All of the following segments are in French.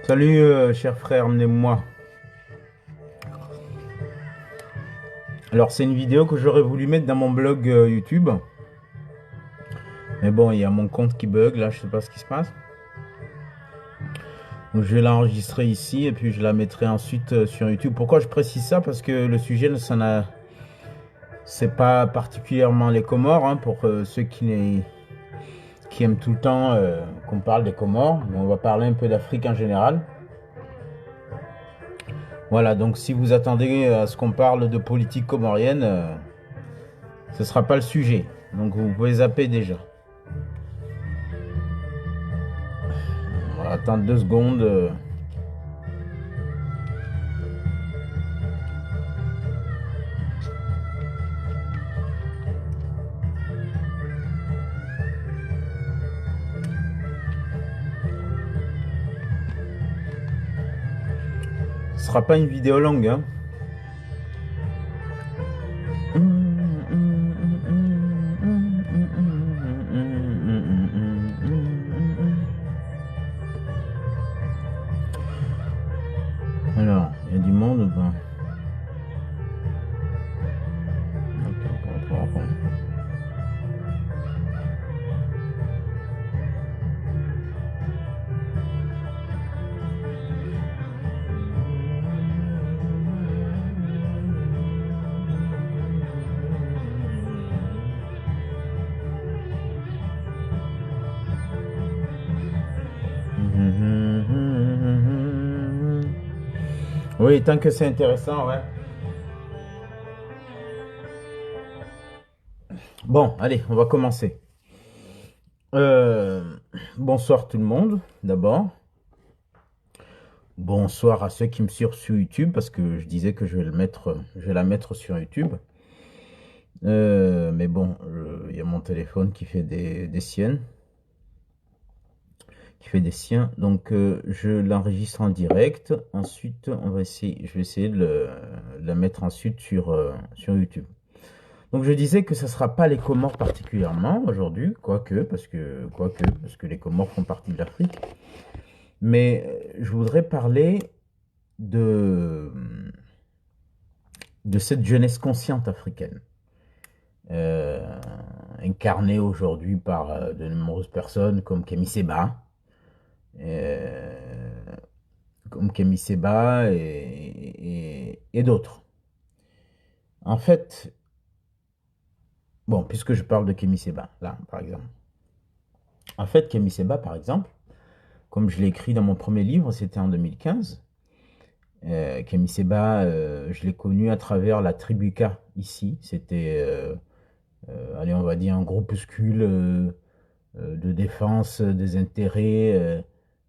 Salut, cher frère, emmenez-moi. Alors, c'est une vidéo que j'aurais voulu mettre dans mon blog YouTube. Mais bon, il y a mon compte qui bug, là, je sais pas ce qui se passe. Donc, je vais l'enregistrer ici et puis je la mettrai ensuite sur YouTube. Pourquoi je précise ça? Parce que le sujet, c'est pas particulièrement les Comores, hein, pour ceux qui aiment tout le temps qu'on parle des Comores. Mais on va parler un peu d'Afrique en général. Voilà, donc si vous attendez à ce qu'on parle de politique comorienne, ce sera pas le sujet. Donc vous pouvez zapper déjà. On va attendre 2 secondes. Ce sera pas une vidéo longue, hein. Alors, il y a du monde ou pas? Oui, tant que c'est intéressant, ouais. Bon, allez, on va commencer. Euh, Bonsoir tout le monde, d'abord. Bonsoir à ceux qui me suivent sur YouTube, parce que je disais que je vais la mettre sur YouTube. Mais bon, il y a mon téléphone qui fait des siennes, Donc, je l'enregistre en direct. Ensuite, je vais essayer de la mettre ensuite sur YouTube. Donc, je disais que ce ne sera pas les Comores particulièrement aujourd'hui, parce que les Comores font partie de l'Afrique. Mais je voudrais parler de, de cette jeunesse consciente africaine, euh, incarnée aujourd'hui par de nombreuses personnes comme Kémy Séba, euh, et d'autres. En fait, bon, puisque je parle de Kémy Séba, là, par exemple. En fait, Kémy Séba, par exemple, comme je l'ai écrit dans mon premier livre, c'était en 2015. Kémy Séba, je l'ai connu à travers la Tribuca, ici. C'était, allez, on va dire, un groupuscule de défense des intérêts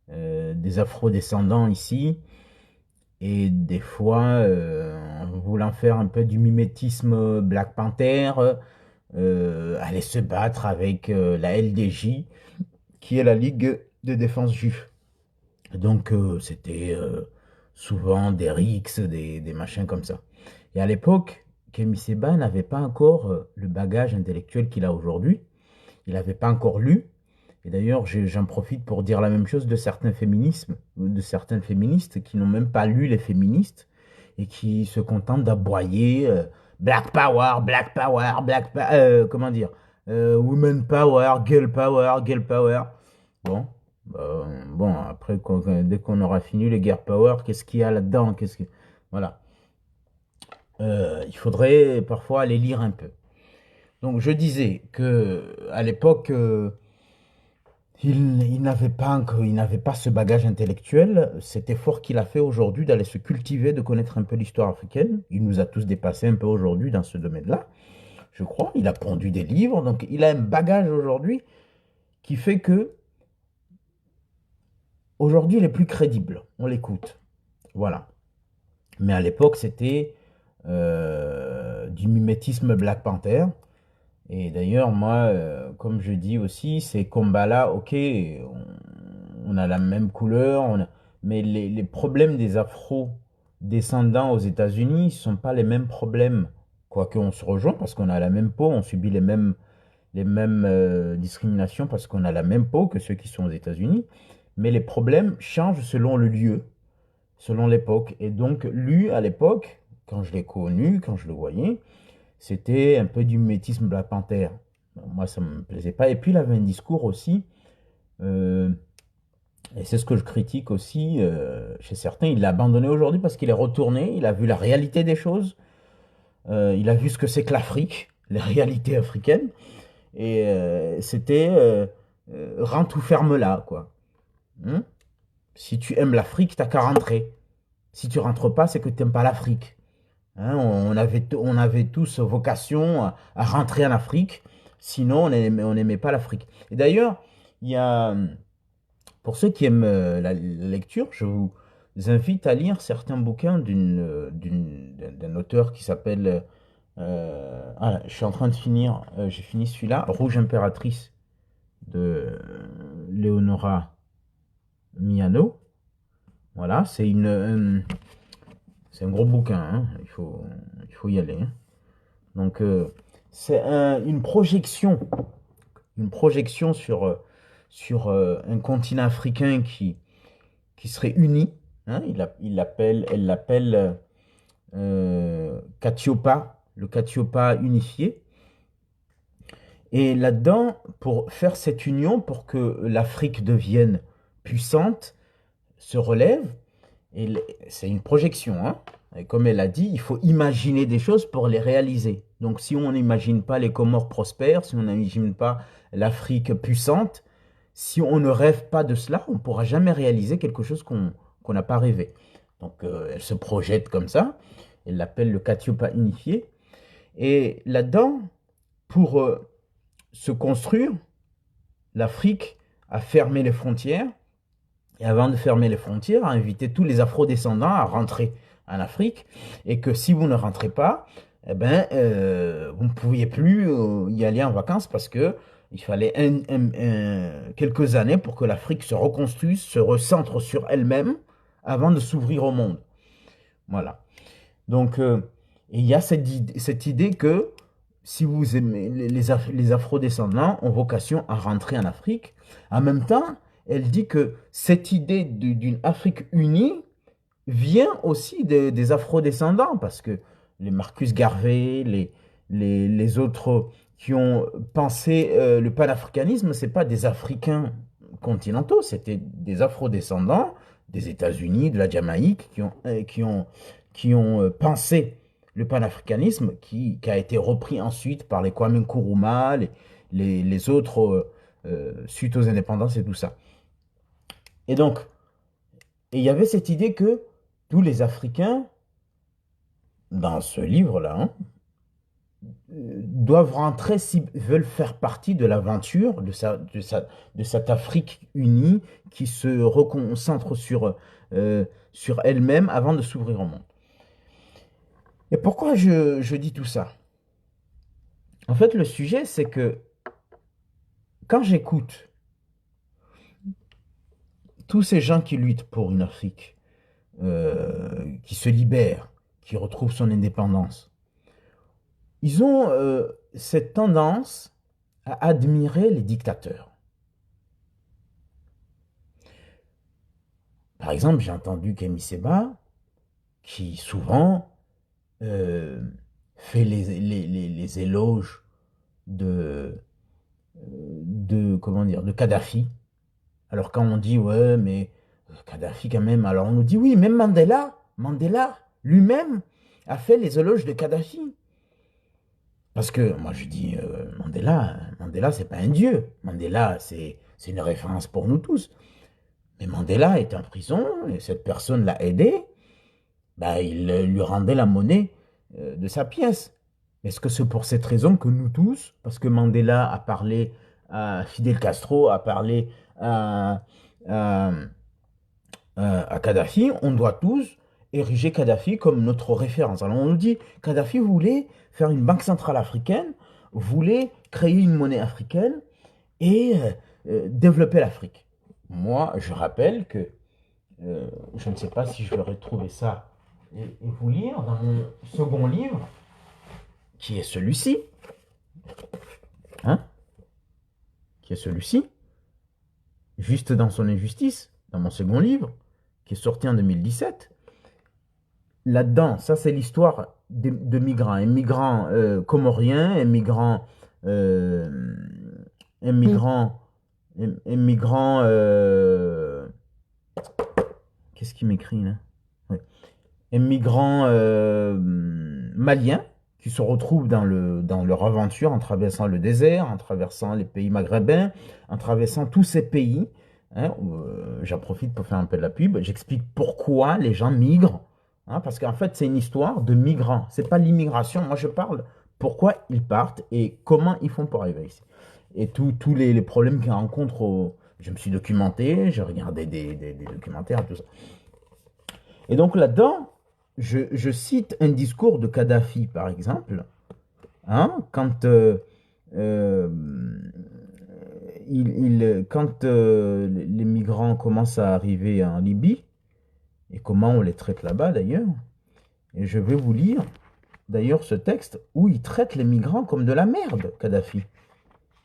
des afro-descendants ici. Et des fois, en voulant faire un peu du mimétisme Black Panther, aller se battre avec la LDJ, qui est la Ligue de défense juive. Donc, c'était souvent des rixes, des machins comme ça. Et à l'époque, Kémy Séba n'avait pas encore le bagage intellectuel qu'il a aujourd'hui. Il n'avait pas encore lu. Et d'ailleurs, j'en profite pour dire la même chose de de certaines féministes qui n'ont même pas lu les féministes et qui se contentent d'aboyer Black Power, Black Power, comment dire, Women Power, Girl Power, Girl Power. Bon, bon, après, dès qu'on aura fini les Girl Power, qu'est-ce qu'il y a là-dedans? Voilà. Il faudrait parfois aller lire un peu. Donc, je disais que à l'époque, il n'avait pas ce bagage intellectuel, cet effort qu'il a fait aujourd'hui d'aller se cultiver, de connaître un peu l'histoire africaine. Il nous a tous dépassés un peu aujourd'hui dans ce domaine-là, je crois. Il a pondu des livres, donc il a un bagage aujourd'hui qui fait que aujourd'hui il est plus crédible. On l'écoute. Voilà. Mais à l'époque, c'était du mimétisme Black Panther. Et d'ailleurs, moi, comme je dis aussi, ces combats-là, ok, on a la même couleur, mais les problèmes des Afro-descendants aux États-Unis ne sont pas les mêmes problèmes. Quoique on se rejoint parce qu'on a la même peau, on subit les mêmes discriminations parce qu'on a la même peau que ceux qui sont aux États-Unis. mais les problèmes changent selon le lieu, selon l'époque. Et donc, lui, à l'époque, quand je l'ai connu, quand je le voyais, c'était un peu du métisme Black Panther. Moi, ça ne me plaisait pas. Et puis, il avait un discours aussi, euh, et c'est ce que je critique aussi chez certains, il l'a abandonné aujourd'hui parce qu'il est retourné, il a vu la réalité des choses, il a vu ce que c'est que l'Afrique, les réalités africaines, et c'était rends tout ferme là, quoi. Hein. Si tu aimes l'Afrique, t'as qu'à rentrer. Si tu rentres pas, c'est que tu n'aimes pas l'Afrique. Hein, on avait tous vocation à rentrer en Afrique, sinon on n'aimait pas l'Afrique. Et d'ailleurs, il y a, pour ceux qui aiment la lecture, je vous invite à lire certains bouquins d'un auteur qui s'appelle... je suis en train de finir, j'ai fini celui-là, Rouge Impératrice de Leonora Miano. Voilà, c'est un gros bouquin, hein, il faut y aller. Hein. Donc, c'est une projection sur un continent africain qui serait uni. Hein, elle l'appelle Katiopa, le Katiopa unifié. Et là-dedans, pour faire cette union, pour que l'Afrique devienne puissante, se relève, et c'est une projection, hein. Et comme elle a dit, il faut imaginer des choses pour les réaliser. Donc si on n'imagine pas les Comores prospères, si on n'imagine pas l'Afrique puissante, si on ne rêve pas de cela, on ne pourra jamais réaliser quelque chose qu'on n'a pas rêvé. Donc elle se projette comme ça, elle l'appelle le Katiopa unifié. Et là-dedans, pour se construire, l'Afrique a fermé les frontières, et avant de fermer les frontières, a invité tous les afro-descendants à rentrer en Afrique, et que si vous ne rentrez pas, eh ben, vous ne pouviez plus y aller en vacances parce que il fallait quelques années pour que l'Afrique se reconstruise, se recentre sur elle-même avant de s'ouvrir au monde. Voilà. Donc, il y a cette idée que si vous aimez les afro-descendants ont vocation à rentrer en Afrique. En même temps, elle dit que cette idée d'une Afrique unie vient aussi des afro-descendants, parce que les Marcus Garvey, les autres qui ont pensé le panafricanisme, ce n'est pas des Africains continentaux, c'était des afro-descendants des États-Unis, de la Jamaïque, qui ont pensé le panafricanisme, qui a été repris ensuite par les Kwame Nkrumah, les autres suite aux indépendances et tout ça. Et donc, il y avait cette idée que tous les Africains, dans ce livre-là, hein, doivent rentrer s'ils veulent faire partie de l'aventure de cette Afrique unie qui se reconcentre sur elle-même avant de s'ouvrir au monde. Et pourquoi je dis tout ça? En fait, le sujet, c'est que quand j'écoute tous ces gens qui luttent pour une Afrique, qui se libère, qui retrouve son indépendance, ils ont cette tendance à admirer les dictateurs. Par exemple, j'ai entendu Kémy Séba, qui souvent fait les éloges comment dire, de Kadhafi. Alors quand on dit, ouais, mais Kadhafi quand même, alors on nous dit, oui, même Mandela lui-même a fait les éloges de Kadhafi. Parce que moi je dis, Mandela c'est pas un dieu. Mandela c'est une référence pour nous tous. Mais Mandela est en prison et cette personne l'a aidé. Bah, il lui rendait la monnaie de sa pièce. Est-ce que c'est pour cette raison que nous tous, parce que Mandela a parlé à Fidel Castro, a parlé à, à Kadhafi, on doit tous ériger Kadhafi comme notre référence. Alors on nous dit, Kadhafi voulait faire une banque centrale africaine, voulait créer une monnaie africaine et développer l'Afrique. Moi, je rappelle que, je ne sais pas si je vais retrouver ça et vous lire dans mon second livre, qui est celui-ci, hein, qui est celui-ci, Juste dans son injustice, dans mon second livre, qui est sorti en 2017. Là-dedans, ça c'est l'histoire de migrants. Un migrant comorien, un migrant, un Mm. migrant, un migrant, qu'est-ce qu'il m'écrit là? Ouais. Un migrant malien qui se retrouve dans leur aventure en traversant le désert, en traversant les pays maghrébins, en traversant tous ces pays. Hein, j'en profite pour faire un peu de la pub. J'explique pourquoi les gens migrent. Hein, parce qu'en fait, c'est une histoire de migrants. C'est pas l'immigration. Moi, je parle pourquoi ils partent et comment ils font pour arriver ici. Et tous les problèmes qu'ils rencontrent. Je me suis documenté, j'ai regardé des documentaires, tout ça. Et donc là-dedans, je cite un discours de Kadhafi, par exemple, hein, quand, euh, quand les migrants commencent à arriver en Libye, et comment on les traite là-bas d'ailleurs. Et je vais vous lire d'ailleurs ce texte où il traite les migrants comme de la merde, Kadhafi.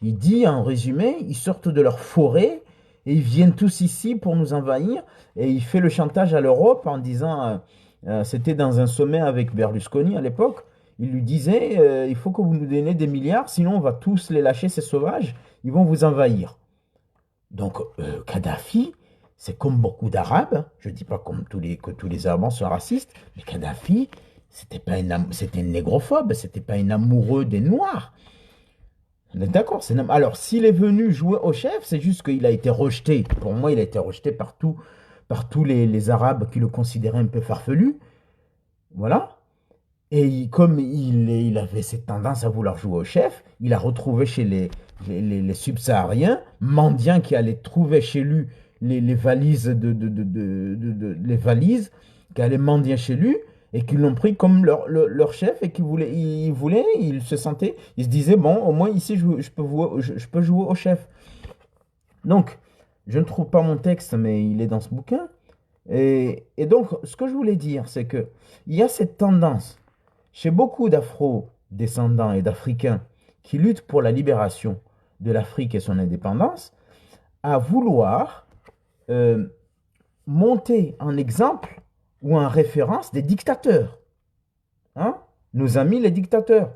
Il dit en résumé, ils sortent de leur forêt et ils viennent tous ici pour nous envahir. Et il fait le chantage à l'Europe en disant, c'était dans un sommet avec Berlusconi à l'époque, il lui disait, il faut que vous nous donniez des milliards, sinon on va tous les lâcher, ces sauvages, ils vont vous envahir. Donc Kadhafi, c'est comme beaucoup d'Arabes, je ne dis pas comme que tous les Arabes sont racistes, mais Kadhafi, c'était un négrophobe, c'était pas un amoureux des Noirs. D'accord, alors s'il est venu jouer au chef, c'est juste qu'il a été rejeté. Pour moi, il a été rejeté par tous les Arabes qui le considéraient un peu farfelu. Voilà. Et comme il avait cette tendance à vouloir jouer au chef, il a retrouvé chez les subsahariens, mendiants qui allaient trouver chez lui les valises, les valises, qui allaient mendier chez lui, et qui l'ont pris comme leur chef, et qui il se sentait, il se disait, bon, au moins ici, je peux jouer au chef. Donc, je ne trouve pas mon texte, mais il est dans ce bouquin. Et donc, ce que je voulais dire, c'est que il y a cette tendance chez beaucoup d'Afro-descendants et d'Africains qui luttent pour la libération de l'Afrique et son indépendance, à vouloir euh, monter en exemple ou en référence des dictateurs. Hein, nos amis les dictateurs.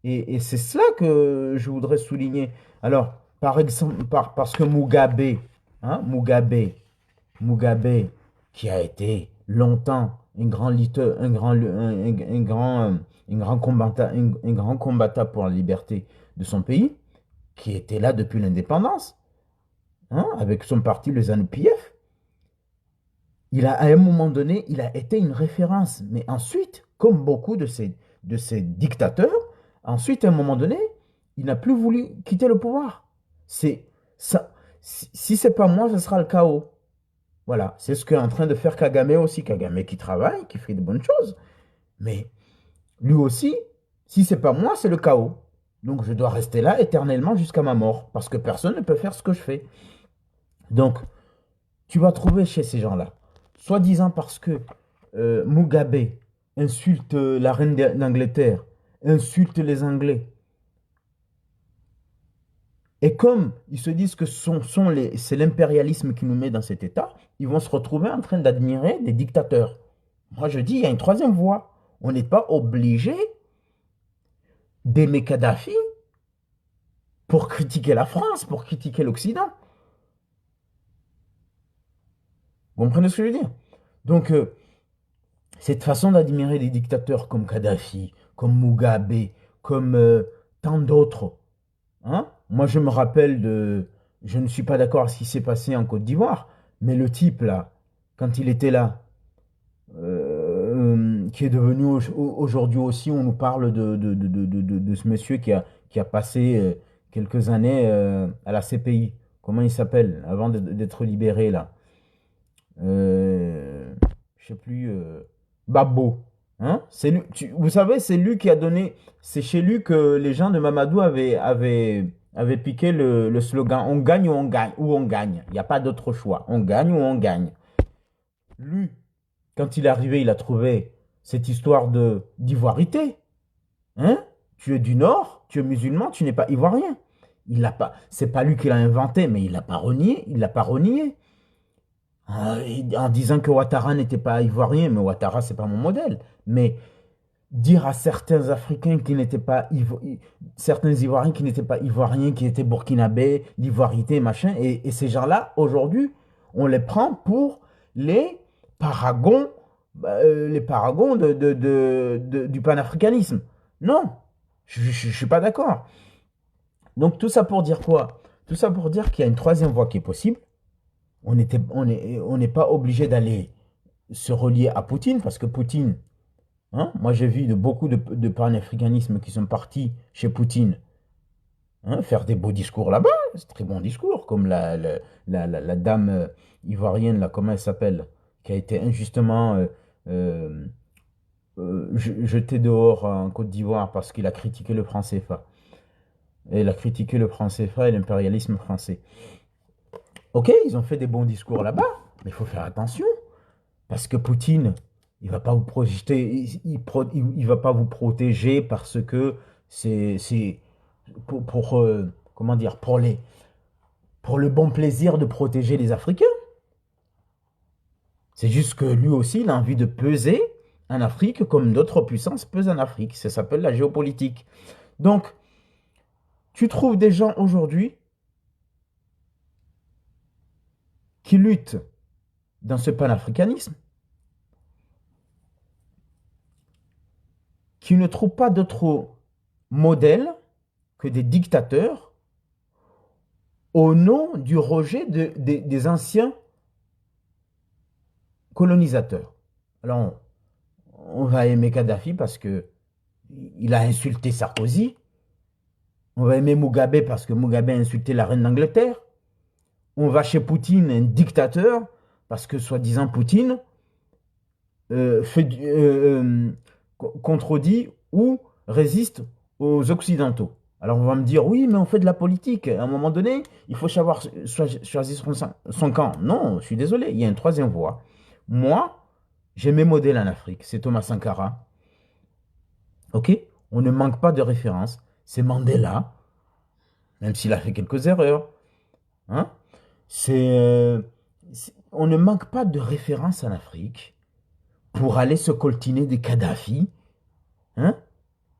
Et c'est cela que je voudrais souligner. Alors, par exemple, parce que Mugabe, hein, Mugabe, qui a été longtemps un grand lutteur, un grand combattant pour la liberté de son pays, qui était là depuis l'indépendance, hein, avec son parti, le ZANU-PF, à un moment donné, il a été une référence. Mais ensuite, comme beaucoup de ces dictateurs, ensuite, à un moment donné, il n'a plus voulu quitter le pouvoir. C'est ça. Si c'est pas moi, ce sera le chaos. Voilà, c'est ce qu'est en train de faire Kagame aussi. Kagame qui travaille, qui fait de bonnes choses. Mais lui aussi, si c'est pas moi, c'est le chaos. Donc je dois rester là éternellement jusqu'à ma mort. Parce que personne ne peut faire ce que je fais. Donc, tu vas trouver chez ces gens-là, soi-disant parce que Mugabe insulte la reine d'Angleterre, insulte les Anglais. Et comme ils se disent que c'est l'impérialisme qui nous met dans cet état, ils vont se retrouver en train d'admirer des dictateurs. Moi, je dis, il y a une troisième voie. On n'est pas obligé d'aimer Kadhafi pour critiquer la France, pour critiquer l'Occident. Vous comprenez ce que je veux dire? Donc, cette façon d'admirer des dictateurs comme Kadhafi, comme Mugabe, comme tant d'autres, hein? Moi, je me rappelle de... Je ne suis pas d'accord avec ce qui s'est passé en Côte d'Ivoire, mais le type, là, quand il était là, qui est devenu aujourd'hui aussi, on nous parle de ce monsieur qui a passé quelques années à la CPI. Comment il s'appelle, avant d'être libéré, là? Je sais plus, Babbo. Hein? Vous savez, c'est lui qui a donné, c'est chez lui que les gens de Mamadou avaient piqué le slogan on gagne ou on gagne, ou on gagne. Il n'y a pas d'autre choix. On gagne ou on gagne. Lui, quand il est arrivé, il a trouvé cette histoire d'ivoirité. Hein? Tu es du Nord, tu es musulman, tu n'es pas ivoirien. Il l'a pas, c'est pas lui qui l'a inventé, mais il l'a pas renié. Il l'a pas renié. En disant que Ouattara n'était pas ivoirien, mais Ouattara, c'est pas mon modèle. Mais dire à certains Africains qui n'étaient pas certains Ivoiriens qui n'étaient pas ivoiriens, qui étaient burkinabés, l'ivoirité, machin, et ces gens-là, aujourd'hui, on les prend pour les paragons, les paragons du panafricanisme. Non, je ne suis pas d'accord. Donc tout ça pour dire quoi? Tout ça pour dire qu'il y a une troisième voie qui est possible. On n'est pas obligé d'aller se relier à Poutine, parce que Poutine, hein, moi j'ai vu beaucoup de panafricanisme qui sont partis chez Poutine, hein, faire des beaux discours là-bas, c'est très bon discours, comme la dame ivoirienne, là, comment elle s'appelle, qui a été injustement euh, jetée dehors en Côte d'Ivoire parce qu'il a critiqué le franc CFA. Et il a critiqué le franc CFA et l'impérialisme français. Ok, ils ont fait des bons discours là-bas, mais il faut faire attention. Parce que Poutine, il va pas vous projeter, il va pas vous protéger parce que c'est comment dire, pour le bon plaisir de protéger les Africains. C'est juste que lui aussi, il a envie de peser en Afrique comme d'autres puissances pesent en Afrique. Ça s'appelle la géopolitique. Donc, tu trouves des gens aujourd'hui qui luttent dans ce panafricanisme, qui ne trouvent pas d'autre modèle que des dictateurs au nom du rejet des anciens colonisateurs. Alors, on va aimer Kadhafi parce que il a insulté Sarkozy. On va aimer Mugabe parce que Mugabe a insulté la reine d'Angleterre. On va chez Poutine, un dictateur, parce que soi-disant Poutine contredit ou résiste aux Occidentaux. Alors on va me dire, oui, mais on fait de la politique. À un moment donné, il faut savoir choisir son camp. Non, je suis désolé, il y a une troisième voie. Moi, j'ai mes modèles en Afrique. C'est Thomas Sankara. OK? On ne manque pas de références. C'est Mandela, même s'il a fait quelques erreurs. Hein? On ne manque pas de références en Afrique pour aller se coltiner des Kadhafi, hein?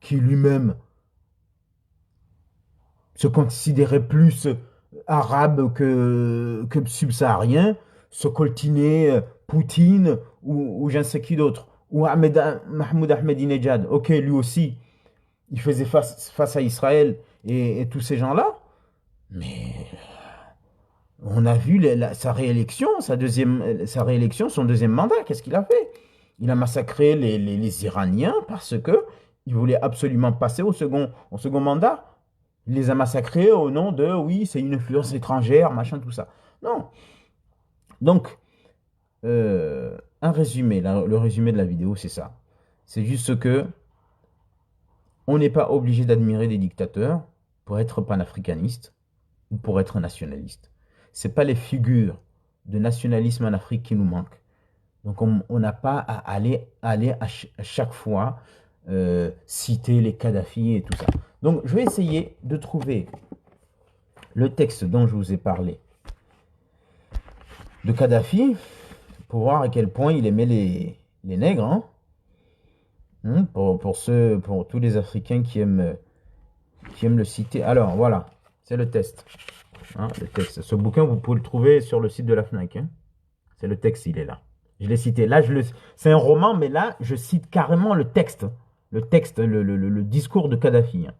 Qui lui-même se considérait plus arabe que subsaharien, se coltiner Poutine ou je ne sais qui d'autre, ou Mahmoud Ahmadinejad, ok, lui aussi, il faisait face à Israël et tous ces gens-là, mais on a vu sa réélection, sa réélection, son deuxième mandat, qu'est-ce qu'il a fait? Il a massacré les Iraniens parce que il voulait absolument passer au second mandat. Il les a massacrés au nom de, oui, c'est une influence étrangère, machin, tout ça. Non. Donc, un résumé, le résumé de la vidéo, c'est ça. C'est juste que on n'est pas obligé d'admirer des dictateurs pour être panafricaniste ou pour être nationaliste. C'est pas les figures de nationalisme en Afrique qui nous manquent. Donc on n'a pas à aller à chaque fois citer les Kadhafi et tout ça. Donc je vais essayer de trouver le texte dont je vous ai parlé de Kadhafi pour voir à quel point il aimait les nègres. Hein. Pour tous les Africains qui aiment le citer. Alors voilà, c'est le test. Hein, le texte. Ce bouquin, vous pouvez le trouver sur le site de la FNAC. Hein. C'est le texte, il est là. Je l'ai cité. Là, c'est un roman, mais là, je cite carrément le texte. Le texte, le discours de Kadhafi. Hein.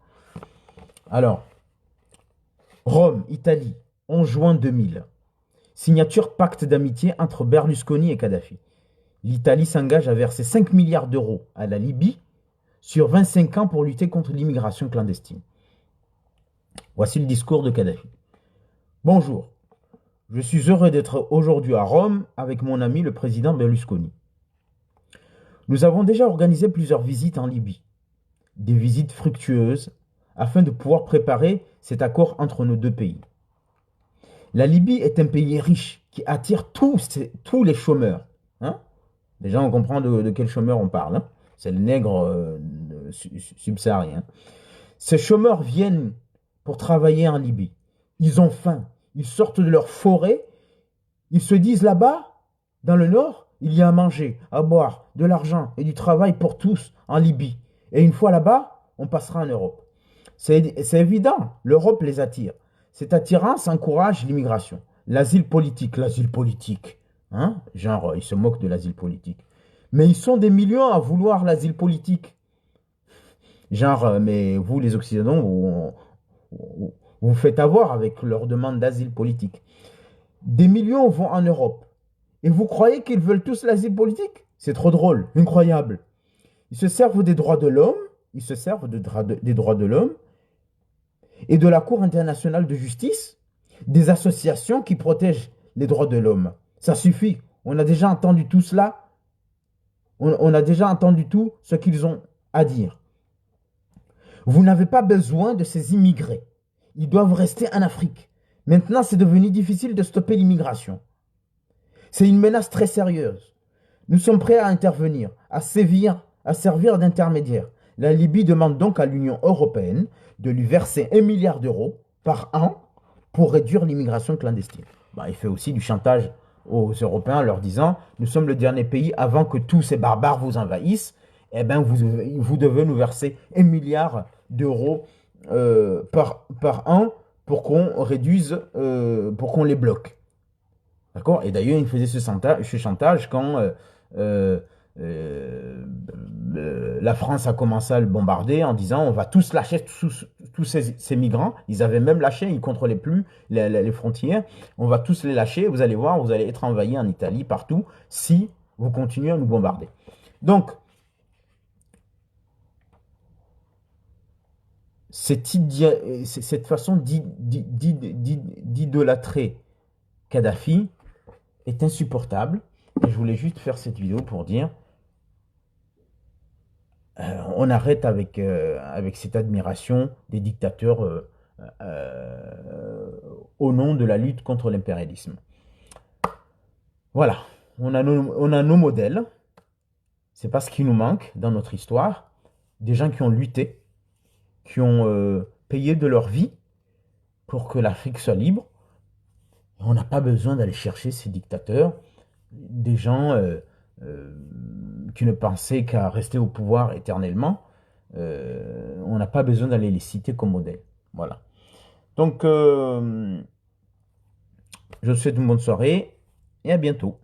Alors, Rome, Italie, 11 juin 2000. Signature pacte d'amitié entre Berlusconi et Kadhafi. L'Italie s'engage à verser 5 milliards d'euros à la Libye sur 25 ans pour lutter contre l'immigration clandestine. Voici le discours de Kadhafi. Bonjour. Je suis heureux d'être aujourd'hui à Rome avec mon ami le président Berlusconi. Nous avons déjà organisé plusieurs visites en Libye, des visites fructueuses, afin de pouvoir préparer cet accord entre nos deux pays. La Libye est un pays riche qui attire tous les chômeurs. Hein? Déjà, on comprend de quels chômeurs on parle. Hein? C'est les nègres subsahariens. Ces chômeurs viennent pour travailler en Libye. Ils ont faim. Ils sortent de leur forêt. Ils se disent là-bas, dans le nord, il y a à manger, à boire, de l'argent et du travail pour tous en Libye. Et une fois là-bas, on passera en Europe. C'est évident, l'Europe les attire. Cette attirance encourage l'immigration. L'asile politique. Hein? Genre, ils se moquent de l'asile politique. Mais ils sont des millions à vouloir l'asile politique. Genre, mais vous, les Occidentaux, vous faites avoir avec leur demande d'asile politique. Des millions vont en Europe. Et vous croyez qu'ils veulent tous l'asile politique? C'est trop drôle, incroyable. Ils se servent des droits de l'homme, des droits de l'homme et de la Cour internationale de justice, des associations qui protègent les droits de l'homme. Ça suffit. On a déjà entendu tout cela. On a déjà entendu tout ce qu'ils ont à dire. Vous n'avez pas besoin de ces immigrés. Ils doivent rester en Afrique. Maintenant, c'est devenu difficile de stopper l'immigration. C'est une menace très sérieuse. Nous sommes prêts à intervenir, à servir d'intermédiaire. La Libye demande donc à l'Union européenne de lui verser 1 milliard d'euros par an pour réduire l'immigration clandestine. Il fait aussi du chantage aux Européens en leur disant « Nous sommes le dernier pays avant que tous ces barbares vous envahissent. Eh bien, vous devez nous verser 1 milliard d'euros par an pour qu'on réduise, pour qu'on les bloque. » D'accord? Et d'ailleurs, il faisait ce chantage quand la France a commencé à le bombarder en disant on va tous lâcher tous ces migrants. Ils avaient même lâché, ils ne contrôlaient plus les frontières. On va tous les lâcher, vous allez voir, vous allez être envahis en Italie, partout, si vous continuez à nous bombarder. Donc, cette façon d'idolâtrer Kadhafi est insupportable. Et je voulais juste faire cette vidéo pour dire on arrête avec cette admiration des dictateurs au nom de la lutte contre l'impérialisme. Voilà, on a nos modèles. C'est pas ce qui nous manque dans notre histoire. Des gens qui ont lutté, qui ont payé de leur vie pour que l'Afrique soit libre. On n'a pas besoin d'aller chercher ces dictateurs, des gens qui ne pensaient qu'à rester au pouvoir éternellement. On n'a pas besoin d'aller les citer comme modèle. Voilà. Donc, je vous souhaite une bonne soirée et à bientôt.